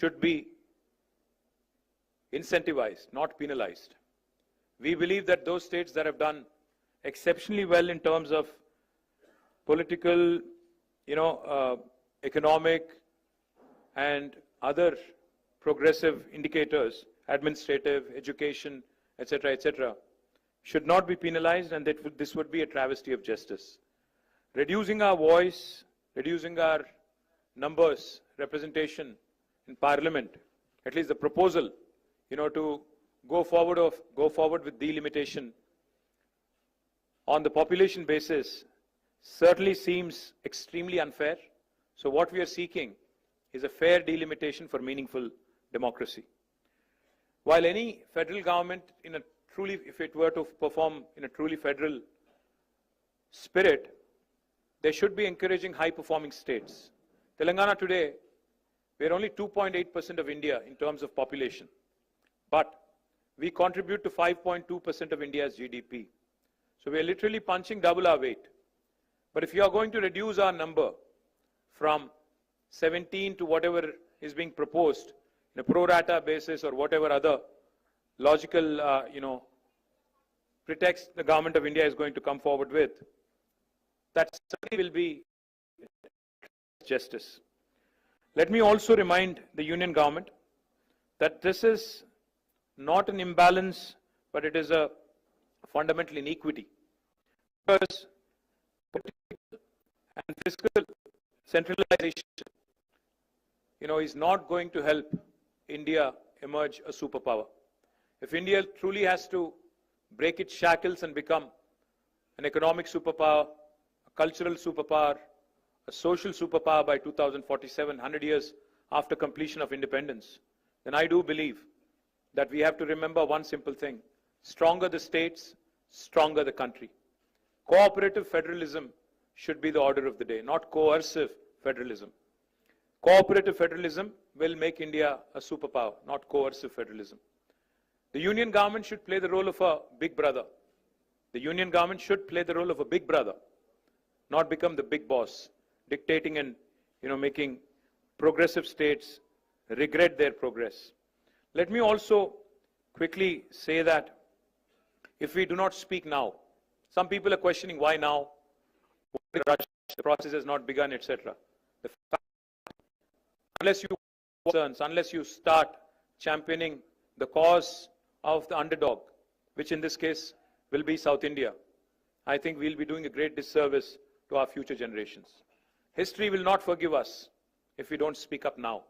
should be incentivized, not penalized. We believe that those states that have done exceptionally well in terms of political, economic and other progressive indicators, administrative, education, etc., should not be penalized, and that this would be a travesty of justice. Reducing our voice, reducing our numbers, representation in Parliament, at least the proposal, to go forward with delimitation on the population basis certainly seems extremely unfair. So what we are seeking is a fair delimitation for meaningful democracy. While any federal government if it were to perform in a truly federal spirit, they should be encouraging high-performing states. Telangana today, we are only 2.8% of India in terms of population, but we contribute to 5.2% of India's GDP. So we are literally punching double our weight. But if you are going to reduce our number from 17 to whatever is being proposed in a pro rata basis or whatever other logical, pretext the government of India is going to come forward with, that certainly will be justice. Let me also remind the union government that this is not an imbalance, but it is a fundamental inequity. Because political and fiscal centralization, is not going to help India emerge a superpower. If India truly has to break its shackles and become an economic superpower, a cultural superpower, a social superpower by 2047, 100 years after completion of independence, then I do believe that we have to remember one simple thing: stronger the states, stronger the country. Cooperative federalism should be the order of the day, not coercive federalism. Cooperative federalism will make India a superpower, not coercive federalism. The union government should play the role of a big brother. The union government should play the role of a big brother, not become the big boss, dictating and making progressive states regret their progress. Let me also quickly say that if we do not speak now, some people are questioning why now, why the process has not begun, etc. Unless you start championing the cause of the underdog, which in this case will be South India, I think we'll be doing a great disservice to our future generations. History will not forgive us if we don't speak up now.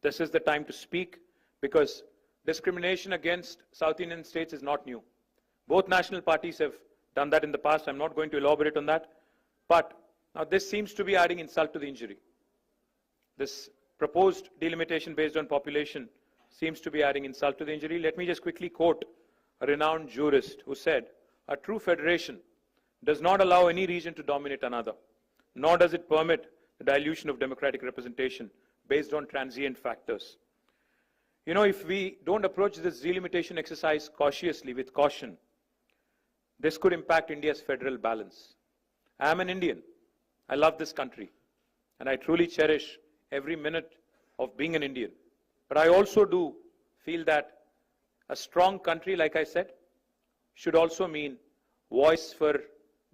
This is the time to speak, because discrimination against South Indian states is not new. Both national parties have done that in the past. I'm not going to elaborate on that. But now this seems to be adding insult to the injury. This proposed delimitation based on population seems to be adding insult to the injury. Let me just quickly quote a renowned jurist who said, "A true federation does not allow any region to dominate another, nor does it permit the dilution of democratic representation based on transient factors." If we don't approach this delimitation exercise cautiously, with caution, this could impact India's federal balance. I am an Indian. I love this country, and I truly cherish every minute of being an Indian. But I also do feel that a strong country, like I said, should also mean voice for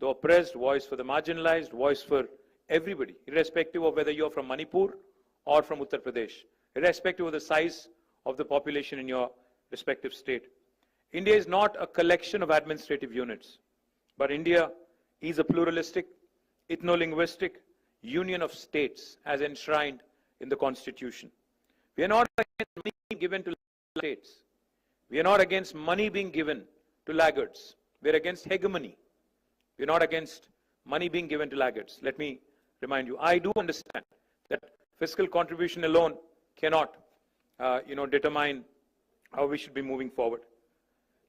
the oppressed, voice for the marginalized, voice for everybody, irrespective of whether you're from Manipur or from Uttar Pradesh, irrespective of the size of the population in your respective state. India is not a collection of administrative units, but India is a pluralistic, ethno-linguistic union of states as enshrined in the Constitution. We are not against money being given to states. We are not against money being given to laggards. We are against hegemony. We are not against money being given to laggards. Let me remind you, I do understand that fiscal contribution alone cannot, determine how we should be moving forward.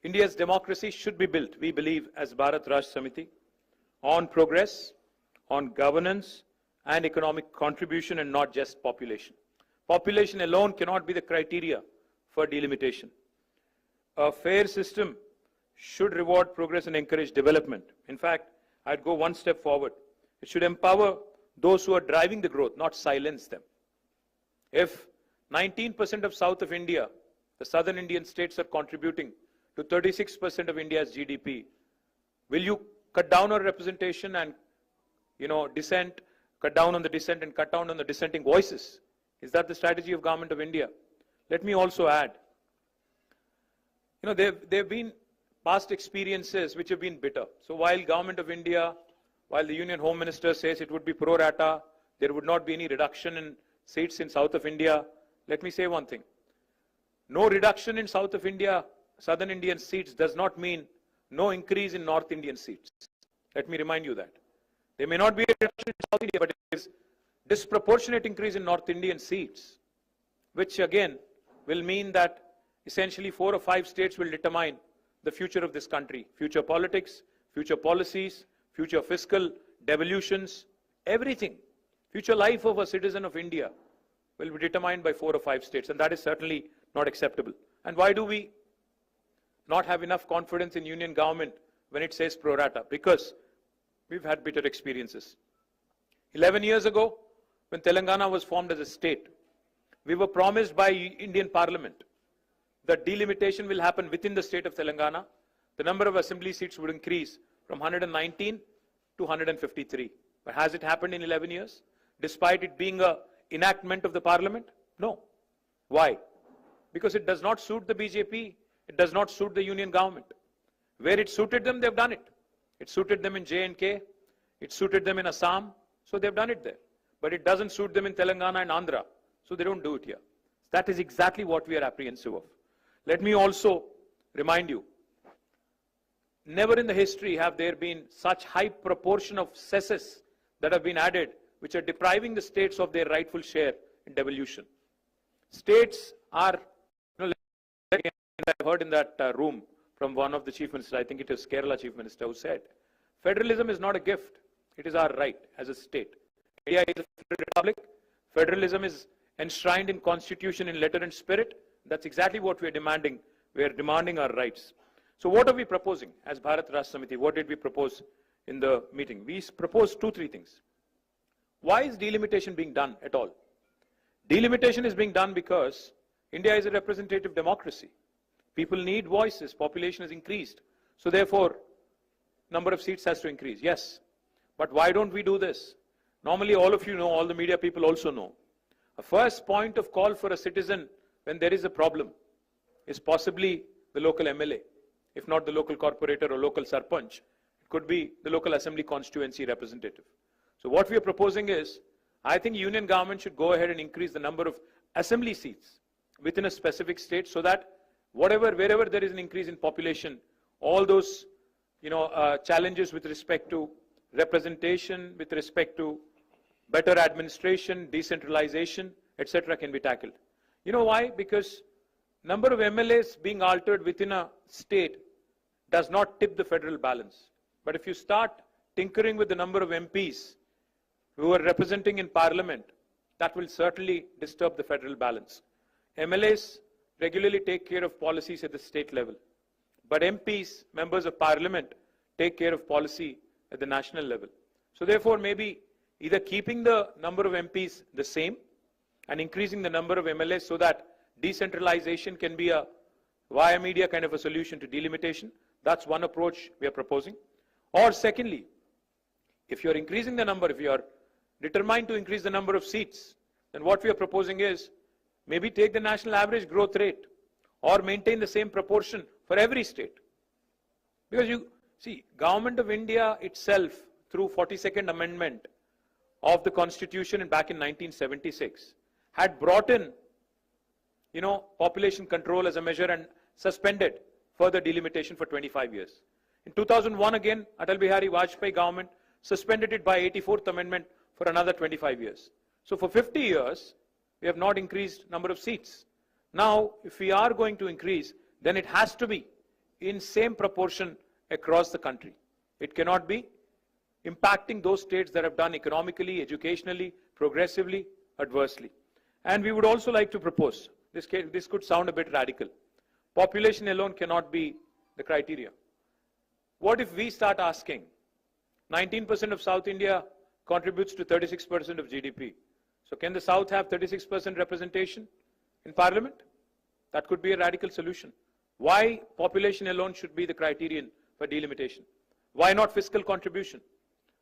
India's democracy should be built, we believe, as Rashtra Samithi, on progress, on governance and economic contribution, and not just population. Population alone cannot be the criteria for delimitation. A fair system should reward progress and encourage development. In fact, I'd go one step forward. It should empower those who are driving the growth, not silence them. If 19% of South of India, the southern Indian states are contributing to 36% of India's GDP. Will you cut down on representation and, dissent, cut down on the dissent and cut down on the dissenting voices? Is that the strategy of Government of India? Let me also add, there have been past experiences which have been bitter. So while Government of India, while the Union Home Minister says it would be pro rata, there would not be any reduction in seats in South of India, let me say one thing. No reduction in South of India, Southern Indian seats does not mean no increase in North Indian seats. Let me remind you that. There may not be a reduction in South India, but it is disproportionate increase in North Indian seats, which again will mean that essentially 4 or 5 states will determine the future of this country, future politics, future policies, future fiscal devolutions, everything. Future life of a citizen of India will be determined by 4 or 5 states, and that is certainly not acceptable. And why do we not have enough confidence in union government when it says pro rata? Because we've had bitter experiences. 11 years ago, when Telangana was formed as a state, we were promised by Indian Parliament that delimitation will happen within the state of Telangana. The number of assembly seats would increase from 119 to 153. But has it happened in 11 years? Despite it being an enactment of the Parliament? No. Why? Because it does not suit the BJP. It does not suit the union government. Where it suited them, they've done it. It suited them in J&K. It suited them in Assam. So they've done it there. But it doesn't suit them in Telangana and Andhra. So they don't do it here. That is exactly what we are apprehensive of. Let me also remind you, never in the history have there been such high proportion of cesses that have been added, which are depriving the states of their rightful share in devolution. States are, I've heard in that room from one of the chief ministers, I think it was Kerala chief minister, who said, federalism is not a gift, it is our right as a state. India is a federal republic. Federalism is enshrined in constitution in letter and spirit. That's exactly what we are demanding. We are demanding our rights. So what are we proposing as Bharat Rashtra Samithi? What did we propose in the meeting? We proposed 2-3 things. Why is delimitation being done at all? Delimitation is being done because India is a representative democracy. People need voices. Population has increased. So therefore, number of seats has to increase. Yes. But why don't we do this? Normally, all of you know, all the media people also know. A first point of call for a citizen when there is a problem is possibly the local MLA, if not the local corporator or local sarpanch. It could be the local assembly constituency representative. So what we are proposing is, I think union government should go ahead and increase the number of assembly seats within a specific state so that wherever there is an increase in population, all those challenges with respect to representation, with respect to better administration, decentralization, etc. can be tackled. You know why? Because number of MLAs being altered within a state does not tip the federal balance. But if you start tinkering with the number of MPs who are representing in parliament, that will certainly disturb the federal balance. MLAs regularly take care of policies at the state level. But MPs, members of parliament, take care of policy at the national level. So therefore, maybe either keeping the number of MPs the same and increasing the number of MLAs so that decentralization can be a via media kind of a solution to delimitation. That's one approach we are proposing. Or secondly, if you're increasing the number, if you're determined to increase the number of seats, then what we are proposing is maybe take the national average growth rate or maintain the same proportion for every state. Because you see, Government of India itself, through 42nd Amendment of the Constitution and back in 1976, had brought in, population control as a measure and suspended further delimitation for 25 years. In 2001 again, Atal Bihari Vajpayee government suspended it by 84th Amendment for another 25 years. So for 50 years, we have not increased number of seats. Now, if we are going to increase, then it has to be in same proportion across the country. It cannot be impacting those states that have done economically, educationally, progressively, adversely. And we would also like to propose, this could sound a bit radical. Population alone cannot be the criteria. What if we start asking, 19% of South India contributes to 36% of GDP. So can the South have 36% representation? in Parliament. That could be a radical solution. Why population alone should be the criterion for delimitation? Why not fiscal contribution?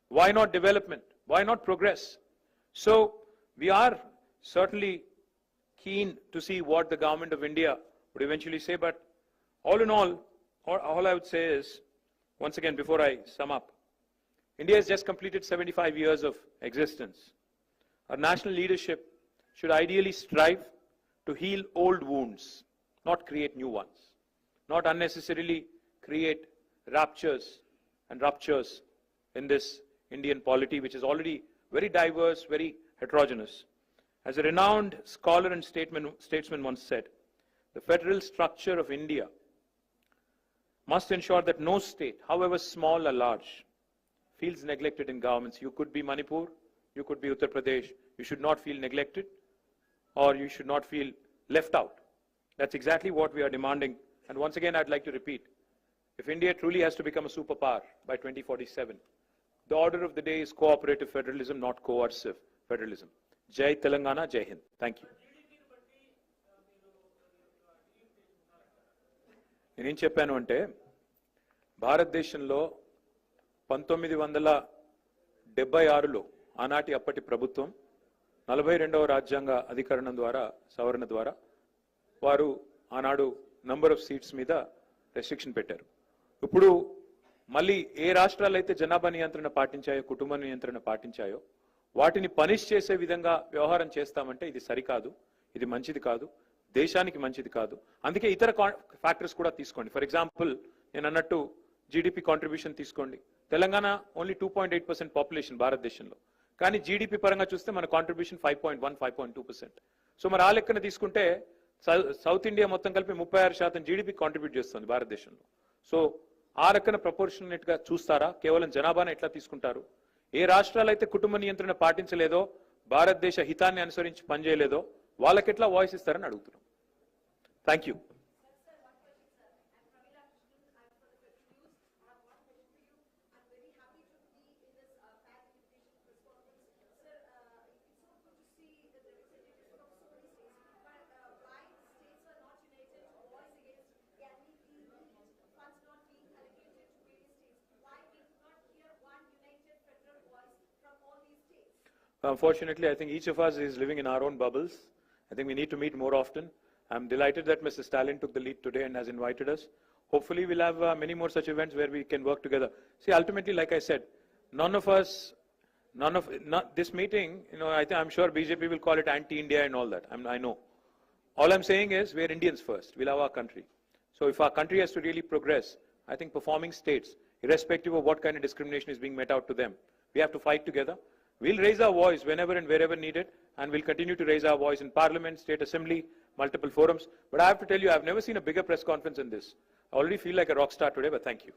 Why not development? Why not progress? So we are certainly keen to see what the government of India would eventually say, but all in all I would say is, once again, before I sum up, India has just completed 75 years of existence. Our national leadership should ideally strive to heal old wounds, not create new ones, not unnecessarily create ruptures in this Indian polity, which is already very diverse, very heterogeneous. As a renowned scholar and statesman once said, the federal structure of India must ensure that no state, however small or large, feels neglected in governments. You could be Manipur, you could be Uttar Pradesh. You should not feel neglected, or you should not feel left out. That's exactly what we are demanding. And once again, I'd like to repeat, if India truly has to become a superpower by 2047, the order of the day is cooperative federalism, not coercive federalism. Jai Telangana, Jai Hind. Thank you. నేనేం చెప్పాను అంటే భారతదేశంలో 1976లో ఆనాటి అప్పటి ప్రభుత్వం 42వ రాజ్యాంగ అధికరణం ద్వారా సవరణ ద్వారా వారు ఆనాడు నంబర్ ఆఫ్ సీట్స్ మీద రెస్ట్రిక్షన్ పెట్టారు. ఇప్పుడు మళ్ళీ ఏ రాష్ట్రాలు అయితే జనాభా నియంత్రణ పాటించాయో, కుటుంబ నియంత్రణ పాటించాయో వాటిని పనిష్ చేసే విధంగా వ్యవహారం చేస్తామంటే ఇది సరికాదు, ఇది మంచిది కాదు, దేశానికి మంచిది కాదు. అందుకే ఇతర ఫ్యాక్టర్స్ కూడా తీసుకోండి. ఫర్ ఎగ్జాంపుల్ నేను అన్నట్టు జీడిపి కాంట్రిబ్యూషన్ తీసుకోండి. తెలంగాణ ఓన్లీ 2.8% పాపులేషన్ భారతదేశంలో, కానీ జీడిపి పరంగా చూస్తే మన కాంట్రిబ్యూషన్ 5.1, 5.2%. సో మరి ఆ లెక్కన తీసుకుంటే సౌత్ ఇండియా మొత్తం కలిపి 36% జీడిపి కాంట్రిబ్యూట్ చేస్తుంది భారతదేశంలో. సో ఆ రకన ప్రపోర్షనేట్ గా చూస్తారా? కేవలం జనాభాను ఎట్లా తీసుకుంటారు? ఏ రాష్ట్రాలు అయితే కుటుంబ నియంత్రణ పాటించలేదో, భారతదేశ హితాన్ని అనుసరించి పనిచేయలేదో వాళ్ళకెట్లా వాయిస్ ఇస్తారని అడుగుతున్నాం. Thank you. Unfortunately, I think each of us is living in our own bubbles. I think we need to meet more often. I'm delighted that Mr. Stalin took the lead today and has invited us. Hopefully, we'll have many more such events where we can work together. See, ultimately, like I said, this meeting, I'm sure BJP will call it anti-India and all that. I know. All I'm saying is we're Indians first. We love our country. So if our country has to really progress, I think performing states, irrespective of what kind of discrimination is being met out to them, we have to fight together. We'll raise our voice whenever and wherever needed, and we'll continue to raise our voice in Parliament, State Assembly, multiple forums. But I have to tell you, I've never seen a bigger press conference than this. I already feel like a rock star today, but thank you.